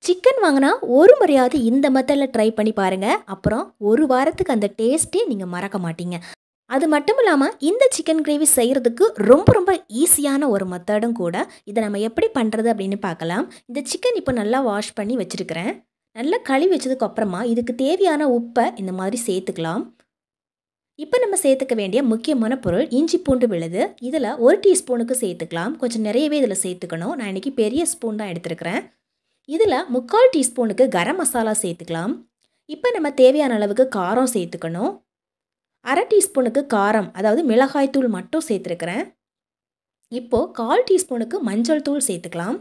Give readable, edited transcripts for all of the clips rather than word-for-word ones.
Chicken வாங்குனா ஒரு முறையாவது இந்த மெத்தட்ல ட்ரை பண்ணி பாருங்க. அப்புறம் 1 வாரத்துக்கு அந்த டேஸ்ட்டே நீங்க மறக்க மாட்டீங்க. அது மட்டும் இல்லாம இந்த சிக்கன் கிரேவி செய்றதுக்கு ரொம்ப ரொம்ப ஈஸியான ஒரு மெத்தடும் கூட. இத நம்ம எப்படி பண்றது அப்படின்னு பார்க்கலாம். இந்த சிக்கன் இப்போ நல்லா வாஷ் பண்ணி வச்சிருக்கிறேன். நல்லா கழுவி வச்சதுக்கு அப்புறமா இதுக்கு தேவையான உப்ப இந்த மாதிரி சேர்த்துக்கலாம். இப்போ நம்ம சேர்த்துக்க வேண்டிய முக்கியமான பொருள் இஞ்சி பூண்டு விழுது. இதில 1 டீஸ்பூனுக்கு சேர்த்துக்கலாம். கொஞ்சம் நிறையவே இதில சேர்த்துக்கணும். நான் இன்னைக்கு பெரிய ஸ்பூன் தான் எடுத்திருக்கிறேன். இதில 3/4 டீஸ்பூனுக்கு கரம் மசாலா சேர்த்துக்கலாம். இப்போ நம்ம தேவையான அளவுக்கு காரம் சேர்த்துக்கணும். 1/2 டீஸ்பூனுக்கு காரம், அதாவது மிளகாய் தூள் மட்டும் சேர்த்துருக்கிறேன். இப்போ 1/4 டீஸ்பூனுக்கு மஞ்சள் தூள் சேர்த்துக்கலாம்.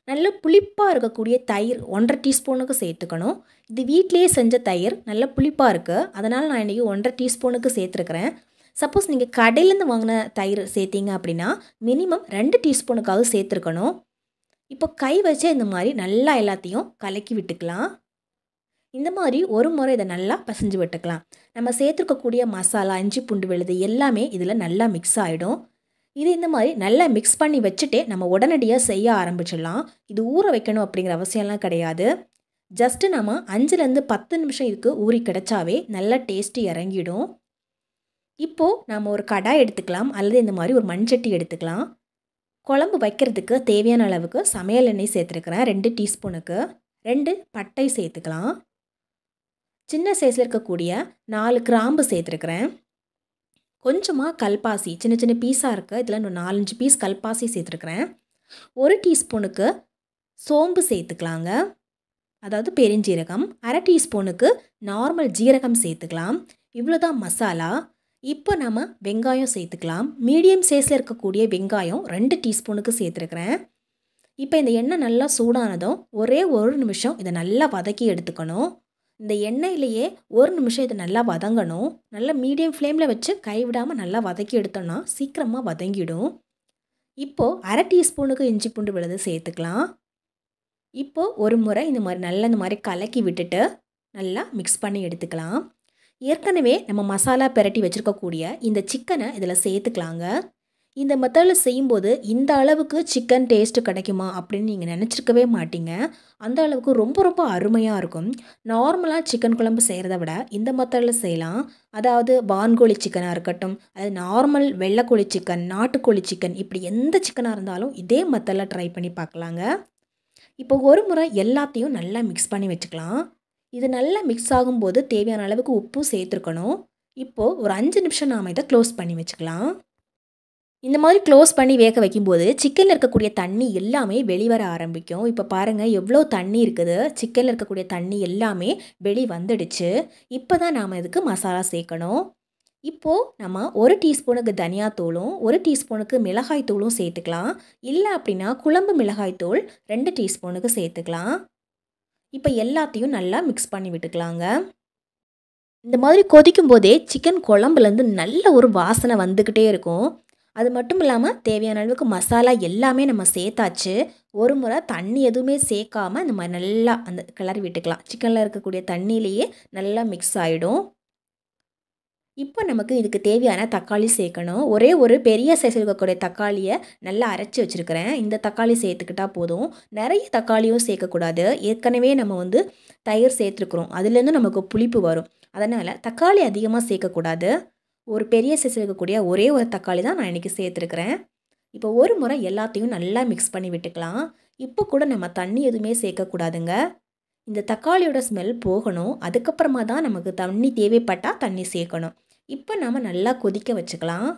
நல்ல புளிப்பாக இருக்கக்கூடிய தயிர் 1/2 டீஸ்பூனுக்கு சேர்த்துக்கணும். இது வீட்டிலேயே செஞ்ச தயிர் நல்ல புளிப்பாக இருக்குது. அதனால் நான் இன்றைக்கி 1/2 டீஸ்பூனுக்கு சேர்த்துருக்கிறேன். சப்போஸ் நீங்கள் கடையிலேருந்து வாங்கின தயிர் சேர்த்திங்க அப்படின்னா மினிமம் 2 டீஸ்பூனுக்காவது சேர்த்துருக்கணும். இப்போ கை வச்சு இந்த மாதிரி நல்லா எல்லாத்தையும் கலக்கி விட்டுக்கலாம். இந்த மாதிரி ஒரு முறை இதை நல்லா பிசைஞ்சு விட்டுக்கலாம். நம்ம சேர்த்துருக்கக்கூடிய மசாலா, இஞ்சி பூண்டு விழுது எல்லாமே இதில் நல்லா மிக்ஸ் ஆகிடும். இது இந்த மாதிரி நல்லா மிக்ஸ் பண்ணி வச்சுட்டே நம்ம உடனடியாக செய்ய ஆரம்பிச்சிடலாம். இது ஊற வைக்கணும் அப்படிங்கிற அவசியம்லாம் கிடையாது. ஜஸ்ட்டு நம்ம 5லேருந்து 10 நிமிஷம் இதுக்கு ஊறி கிடச்சாவே நல்லா டேஸ்ட்டு இறங்கிடும். இப்போது நம்ம ஒரு கடாய் எடுத்துக்கலாம், அல்லது இந்த மாதிரி ஒரு மண்சட்டி எடுத்துக்கலாம். குழம்பு வைக்கிறதுக்கு தேவையான அளவுக்கு சமையல் எண்ணெய் சேர்த்துருக்கிறேன் 2 டீஸ்பூனுக்கு. 2 பட்டை சேர்த்துக்கலாம். சின்ன சைஸில் இருக்கக்கூடிய 4 கிராம்பு சேர்த்துருக்கிறேன். கொஞ்சமாக கல்பாசி சின்ன சின்ன பீஸாக இருக்குது. இதில் இன்னும் 4-5 பீஸ் கல்பாசி சேர்த்துருக்கிறேன். 1 டீஸ்பூனுக்கு சோம்பு சேர்த்துக்கலாங்க, அதாவது பெருஞ்சீரகம். 1/2 டீஸ்பூனுக்கு நார்மல் ஜீரகம் சேர்த்துக்கலாம். இவ்வளோ தான் மசாலா. இப்போ நம்ம வெங்காயம் சேர்த்துக்கலாம். மீடியம் சைஸில் இருக்கக்கூடிய வெங்காயம் 2 டீஸ்பூனுக்கு சேர்த்துருக்கிறேன். இப்போ இந்த எண்ணெய் நல்லா சூடானதும் ஒரே 1 நிமிஷம் இதை நல்லா வதக்கி எடுத்துக்கணும். இந்த எண்ணெயிலேயே 1 நிமிஷம் இதை நல்லா வதங்கணும். நல்லா மீடியம் ஃப்ளேமில் வச்சு கைவிடாமல் நல்லா வதக்கி எடுத்தோன்னா சீக்கிரமாக வதங்கிடும். இப்போது 1/2 டீஸ்பூனுக்கு இஞ்சி பூண்டு விழுது சேர்த்துக்கலாம். இப்போது ஒரு முறை இந்த மாதிரி கலக்கி விட்டுட்டு நல்லா மிக்ஸ் பண்ணி எடுத்துக்கலாம். ஏற்கனவே நம்ம மசாலா பிரட்டி வச்சுருக்கக்கூடிய இந்த சிக்கனை இதில் சேர்த்துக்கலாங்க. இந்த மெத்தடில் செய்யும்போது இந்த அளவுக்கு சிக்கன் டேஸ்ட்டு கிடைக்குமா அப்படின்னு நீங்கள் நினச்சிருக்கவே மாட்டீங்க. அந்த அளவுக்கு ரொம்ப ரொம்ப அருமையாக இருக்கும். நார்மலாக சிக்கன் குழம்பு செய்கிறத விட இந்த மெத்தடில் செய்யலாம். அதாவது வான்கோழி சிக்கனாக இருக்கட்டும், அதாவது நார்மல் வெள்ளைக்கோழி சிக்கன், நாட்டுக்கோழி சிக்கன், இப்படி எந்த சிக்கனாக இருந்தாலும் இதே மெத்தடில் ட்ரை பண்ணி பார்க்கலாங்க. இப்போ ஒரு முறை எல்லாத்தையும் நல்லா மிக்ஸ் பண்ணி வச்சுக்கலாம். இது நல்லா மிக்ஸ் ஆகும்போது தேவையான அளவுக்கு உப்பும் சேர்த்துருக்கணும். இப்போது ஒரு 5 நிமிஷம் நாம் இதை க்ளோஸ் பண்ணி வச்சுக்கலாம். இந்த மாதிரி க்ளோஸ் பண்ணி வேக வைக்கும்போது சிக்கனில் இருக்கக்கூடிய தண்ணி எல்லாமே வெளிவர ஆரம்பிக்கும். இப்போ பாருங்கள் எவ்வளோ தண்ணி இருக்குது. சிக்கனில் இருக்கக்கூடிய தண்ணி எல்லாமே வெளி வந்துடுச்சு. இப்போ தான் நாம் இதுக்கு மசாலா சேர்க்கணும். இப்போது நம்ம 1 டீஸ்பூனுக்கு தனியாத்தூளும் 1 டீஸ்பூனுக்கு மிளகாய் தூளும் சேர்த்துக்கலாம். இல்லை அப்படின்னா குழம்பு மிளகாய் தூள் 2 டீஸ்பூனுக்கு சேர்த்துக்கலாம். இப்போ எல்லாத்தையும் நல்லா மிக்ஸ் பண்ணி விட்டுக்கலாங்க. இந்த மாதிரி கொதிக்கும் போதே சிக்கன் குழம்புலேருந்து நல்ல ஒரு வாசனை வந்துக்கிட்டே இருக்கும். அது மட்டும் இல்லாமல் தேவையான அளவுக்கு மசாலா எல்லாமே நம்ம சேர்த்தாச்சு. ஒரு முறை தண்ணி எதுவுமே சேர்க்காமல் இந்த மாதிரி நல்லா அந்த கிளறி விட்டுக்கலாம். சிக்கனில் இருக்கக்கூடிய தண்ணியிலேயே நல்லா மிக்ஸ் ஆகிடும். இப்போ நமக்கு இதுக்கு தேவையான தக்காளி சேர்க்கணும். ஒரே ஒரு பெரிய சைஸ் இருக்கக்கூடிய தக்காளியை நல்லா அரைச்சி வச்சுருக்கிறேன். இந்த தக்காளி சேர்த்துக்கிட்டால் போதும். நிறைய தக்காளியும் சேர்க்கக்கூடாது. ஏற்கனவே நம்ம தயிர் சேர்த்துருக்குறோம், அதுலேருந்து நமக்கு புளிப்பு வரும். அதனால் தக்காளி அதிகமாக சேர்க்கக்கூடாது. ஒரு பெரிய சைஸ் இருக்கக்கூடிய ஒரே ஒரு தக்காளி தான் நான் இன்றைக்கி சேர்த்துருக்கிறேன். இப்போ ஒரு முறை எல்லாத்தையும் நல்லா மிக்ஸ் பண்ணி விட்டுக்கலாம். இப்போ கூட நம்ம தண்ணி எதுவுமே சேர்க்கக்கூடாதுங்க. இந்த தக்காளியோட ஸ்மெல் போகணும். அதுக்கப்புறமா தான் நமக்கு தண்ணி தேவைப்பட்டால் தண்ணி சேர்க்கணும். இப்போ நம்ம நல்லா கொதிக்க வச்சுக்கலாம்.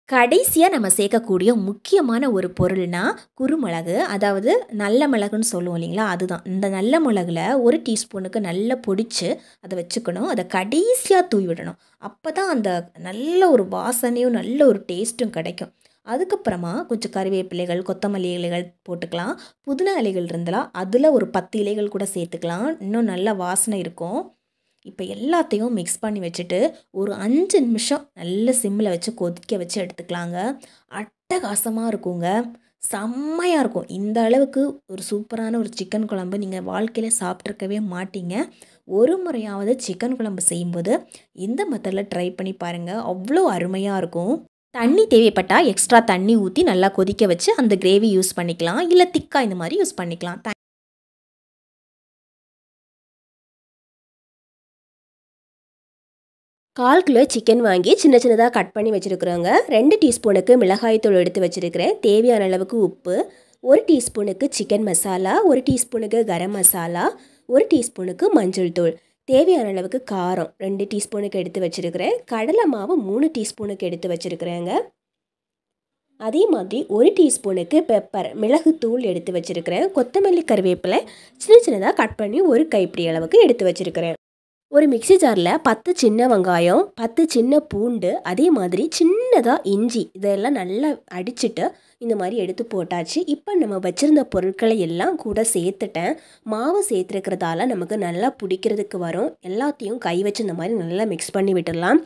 கடைசியாக நம்ம சேர்க்கக்கூடிய முக்கியமான ஒரு பொருள்னா குறுமிளகு, அதாவது நல்ல மிளகுன்னு சொல்லுவோம் இல்லைங்களா, அதுதான். இந்த நல்ல மிளகுல 1 டீஸ்பூனுக்கு நல்லா பொடிச்சு அதை வச்சுக்கணும். அதை கடைசியாக தூவி விடணும். அப்போ தான் அந்த நல்ல ஒரு வாசனையும் நல்ல ஒரு டேஸ்ட்டும் கிடைக்கும். அதுக்கப்புறமா கொஞ்சம் கறிவேப்பிலைகள், கொத்தமல்லி இலைகள் போட்டுக்கலாம். புதினா இலைகள் இருந்தால் அதில் ஒரு 10 இலைகள் கூட சேர்த்துக்கலாம். இன்னும் நல்ல வாசனை இருக்கும். இப்போ எல்லாத்தையும் மிக்ஸ் பண்ணி வச்சுட்டு ஒரு 5 நிமிஷம் நல்ல சிம்மில் வச்சு கொதிக்க வச்சு எடுத்துக்கலாங்க. அட்டகாசமாக இருக்குங்க. செம்மையாக இருக்கும். இந்த அளவுக்கு ஒரு சூப்பரான ஒரு சிக்கன் குழம்பு நீங்கள் வாழ்க்கையில் சாப்பிட்ருக்கவே மாட்டீங்க. ஒரு முறையாவது சிக்கன் குழம்பு செய்யும்போது இந்த மெத்தடில் ட்ரை பண்ணி பாருங்கள். அவ்வளோ அருமையாக இருக்கும். தண்ணி தேவைப்பட்டால் எக்ஸ்ட்ரா தண்ணி ஊற்றி நல்லா கொதிக்க வச்சு அந்த கிரேவி யூஸ் பண்ணிக்கலாம். இல்லை திக்காக இந்த மாதிரி யூஸ் பண்ணிக்கலாம். 1/4 கிலோ சிக்கன் வாங்கி சின்ன சின்னதாக கட் பண்ணி வச்சுருக்குறோங்க. 2 டீஸ்பூனுக்கு மிளகாய்த்தூள் எடுத்து வச்சுருக்கிறேன். தேவையான அளவுக்கு உப்பு, 1 டீஸ்பூனுக்கு சிக்கன் மசாலா, 1 டீஸ்பூனுக்கு கரம் மசாலா, 1 டீஸ்பூனுக்கு மஞ்சள் தூள், தேவையான அளவுக்கு காரம் 2 டீஸ்பூனுக்கு எடுத்து வச்சுருக்கிறேன். கடலை மாவு 3 டீஸ்பூனுக்கு எடுத்து வச்சுருக்கிறேங்க. அதே மாதிரி 1 டீஸ்பூனுக்கு பெப்பர் மிளகுத்தூள் எடுத்து வச்சுருக்கிறேன். கொத்தமல்லி கருவேப்பிலை சின்ன சின்னதாக கட் பண்ணி 1 கைப்பிடி அளவுக்கு எடுத்து வச்சுருக்கிறேன். ஒரு மிக்ஸி ஜாரில் 10 சின்ன வெங்காயம், 10 சின்ன பூண்டு, அதே மாதிரி சின்னதாக இஞ்சி இதெல்லாம் நல்லா அடிச்சுட்டு இந்த மாதிரி எடுத்து போட்டாச்சு. இப்போ நம்ம வச்சுருந்த பொருட்களை எல்லாம் கூட சேர்த்துட்டேன். மாவு சேர்த்துருக்கிறதால நமக்கு நல்லா பிடிக்கிறதுக்கு வரும். எல்லாத்தையும் கை வச்சு இந்த மாதிரி நல்லா மிக்ஸ் பண்ணி விட்டுடலாம்.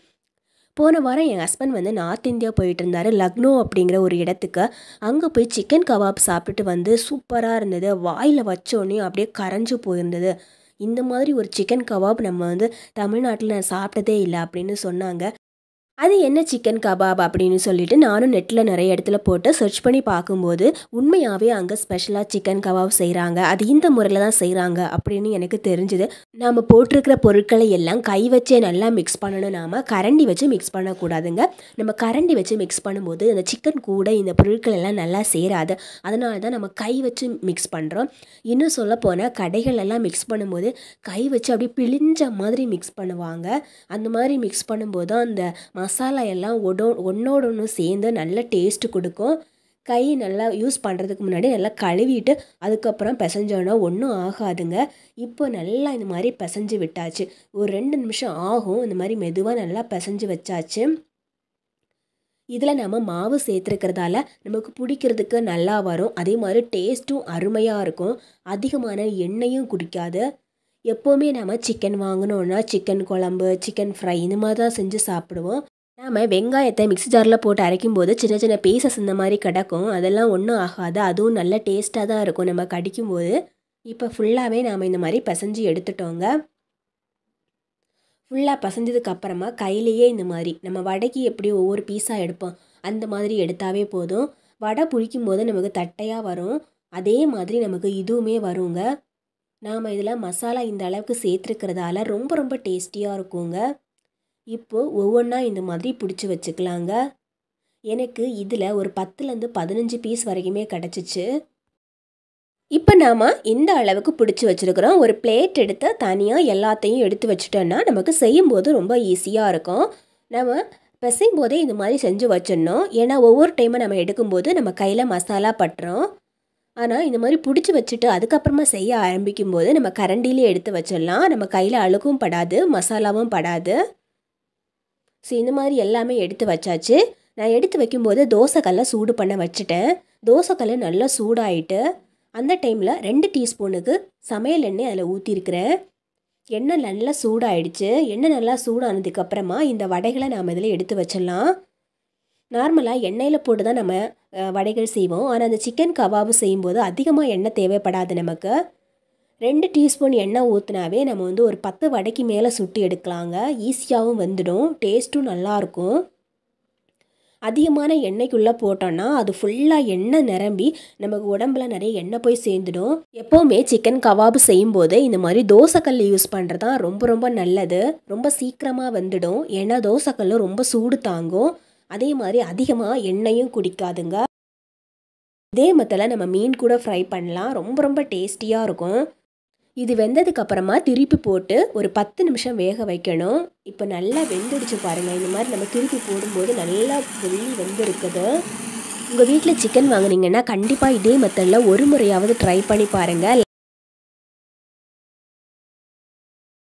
போன வாரம் என் ஹஸ்பண்ட் வந்து நார்த் இந்தியா போயிட்டு இருந்தார், லக்னோ அப்படிங்கிற ஒரு இடத்துக்கு. அங்கே போய் சிக்கன் கபாப் சாப்பிட்டுட்டு வந்து சூப்பராக இருந்தது. வாயில் வச்சோடனே அப்படியே கரைஞ்சு போயிருந்தது. இந்த மாதிரி ஒரு சிக்கன் கபாப் நம்ம வந்து தமிழ்நாட்டில் நான் சாப்பிட்டதே இல்லை அப்படின்னு சொன்னாங்க. அது என்ன சிக்கன் கபாப் அப்படின்னு சொல்லிட்டு நானும் நெட்டில் நிறைய இடத்துல போட்டு சர்ச் பண்ணி பார்க்கும்போது உண்மையாகவே அங்கே ஸ்பெஷலாக சிக்கன் கபாப் செய்கிறாங்க. அது இந்த முறையில் தான் செய்கிறாங்க அப்படின்னு எனக்கு தெரிஞ்சுது. நாம் போட்டிருக்கிற பொருட்களை எல்லாம் கை வச்சே நல்லா மிக்ஸ் பண்ணணும். நாம் கரண்டி வச்சு மிக்ஸ் பண்ணக்கூடாதுங்க. நம்ம கரண்டி வச்சு மிக்ஸ் பண்ணும்போது அந்த சிக்கன் கூட இந்த பொருட்கள் எல்லாம் நல்லா சேராது. அதனால தான் நம்ம கை வச்சு மிக்ஸ் பண்ணுறோம். இன்னும் சொல்ல போனால் கடைகள் எல்லாம் மிக்ஸ் பண்ணும்போது கை வச்சு அப்படியே பிழிஞ்ச மாதிரி மிக்ஸ் பண்ணுவாங்க. அந்த மாதிரி மிக்ஸ் பண்ணும்போது தான் அந்த மசாலா எல்லாம் ஒன்றோடு ஒன்று சேர்ந்து நல்ல டேஸ்ட்டு கொடுக்கும். கை நல்லா யூஸ் பண்ணுறதுக்கு முன்னாடி நல்லா கழுவிட்டு அதுக்கப்புறம் பிசைஞ்சோன்னா ஒன்றும் ஆகாதுங்க. இப்போ நல்லா இந்த மாதிரி பிசைஞ்சு விட்டாச்சு. ஒரு 2 நிமிஷம் ஆகும். இந்த மாதிரி மெதுவாக நல்லா பிசைஞ்சு வச்சாச்சு. இதில் நம்ம மாவு சேர்த்துருக்கிறதால நமக்கு பிடிக்கிறதுக்கு நல்லா வரும். அதே மாதிரி டேஸ்ட்டும் அருமையாக இருக்கும். அதிகமான எண்ணெயும் குடிக்காது. எப்போவுமே நம்ம சிக்கன் வாங்கினோன்னா சிக்கன் குழம்பு, சிக்கன் ஃப்ரை இந்த மாதிரி தான் செஞ்சு சாப்பிடுவோம். நாம் வெங்காயத்தை மிக்ஸி ஜாரில் போட்டு அரைக்கும்போது சின்ன சின்ன பீசஸ் இந்த மாதிரி கிடக்கும். அதெல்லாம் ஒன்றும் ஆகாது. அதுவும் நல்ல டேஸ்ட்டாக தான் இருக்கும் நம்ம கடிக்கும்போது. இப்போ ஃபுல்லாகவே நாம் இந்த மாதிரி பிசைஞ்சு எடுத்துட்டோங்க. ஃபுல்லாக பிசைஞ்சதுக்கப்புறமா கையிலேயே இந்த மாதிரி நம்ம வடைக்கு எப்படி ஒவ்வொரு பீஸாக எடுப்போம் அந்த மாதிரி எடுத்தாவே போதும். வடை பிடிக்கும் போது நமக்கு தட்டையாக வரும். அதே மாதிரி நமக்கு இதுவுமே வருங்க. நாம் இதில் மசாலா இந்த அளவுக்கு சேர்த்துருக்கிறதால ரொம்ப ரொம்ப டேஸ்டியாக இருக்குங்க. இப்போது ஒவ்வொன்றா இந்த மாதிரி பிடிச்சி வச்சுக்கலாங்க. எனக்கு இதில் ஒரு 10லேருந்து 15 பீஸ் வரைக்குமே கிடச்சிச்சு. இப்போ நாம் இந்த அளவுக்கு பிடிச்சி வச்சுருக்குறோம். ஒரு பிளேட் எடுத்து தனியாக எல்லாத்தையும் எடுத்து வச்சுட்டோன்னா நமக்கு செய்யும்போது ரொம்ப ஈஸியாக இருக்கும். நம்ம பிசையும் போதே இந்த மாதிரி செஞ்சு வச்சிடணும். ஏன்னா ஒவ்வொரு டைமும் நம்ம எடுக்கும்போது நம்ம கையில் மசாலா பட்டுரும். ஆனால் இந்த மாதிரி பிடிச்சி வச்சுட்டு அதுக்கப்புறமா செய்ய ஆரம்பிக்கும் போது நம்ம கரண்டிலே எடுத்து வச்சிடலாம். நம்ம கையில் அழுக்கும் படாது, மசாலாவும் படாது. ஸோ இந்த மாதிரி எல்லாமே எடுத்து வச்சாச்சு. நான் எடுத்து வைக்கும்போது தோசைக்கல்லை சூடு பண்ண வச்சுட்டேன். தோசைக்கல் நல்லா சூடாயிட்டு அந்த டைமில் 2 டீஸ்பூனுக்கு சமையல் எண்ணெய் அதில் ஊற்றிருக்கிறேன். எண்ணெய் நல்லா சூடாயிடுச்சு. எண்ணெய் நல்லா சூடானதுக்கப்புறமா இந்த வடைகளை நாம் இதில் எடுத்து வச்சிடலாம். நார்மலாக எண்ணெயில் போட்டு தான் நம்ம வடைகள் செய்வோம். ஆனால் அந்த சிக்கன் கபாபு செய்யும்போது அதிகமாக எண்ணெய் தேவைப்படாது நமக்கு. 2 டீஸ்பூன் எண்ணெய் ஊற்றினாவே நம்ம வந்து ஒரு 10 வடைக்கு மேலே சுட்டு எடுக்கலாங்க. ஈஸியாகவும் வந்துடும், டேஸ்ட்டும் நல்லாயிருக்கும். அதிகமான எண்ணெய்க்குள்ளே போட்டோன்னா அது ஃபுல்லாக எண்ணெய் நிரம்பி நமக்கு உடம்புல நிறைய எண்ணெய் போய் சேர்ந்துடும். எப்போவுமே சிக்கன் கபாபு செய்யும்போது இந்த மாதிரி தோசைக்கல் யூஸ் பண்ணுறது தான் ரொம்ப ரொம்ப நல்லது. ரொம்ப சீக்கிரமாக வந்துடும். ஏன்னா தோசைக்கல் ரொம்ப சூடு தாங்கும். அதே மாதிரி அதிகமாக எண்ணெயும் குடிக்காதுங்க. இதே மெத்தடில் நம்ம மீன் கூட ஃப்ரை பண்ணலாம். ரொம்ப ரொம்ப டேஸ்டியாக இருக்கும். இது வெந்ததுக்கப்புறமா திருப்பி போட்டு ஒரு 10 நிமிஷம் வேக வைக்கணும். இப்போ நல்லா வெந்துடுச்சு பாருங்கள். இந்த மாதிரி நம்ம திருப்பி போடும்போது நல்லா வெள்ளி வெந்திருக்குது. உங்கள் வீட்டில் சிக்கன் வாங்குனீங்கன்னா கண்டிப்பாக இதே மெத்தடில் ஒரு முறையாவது ட்ரை பண்ணி பாருங்கள்.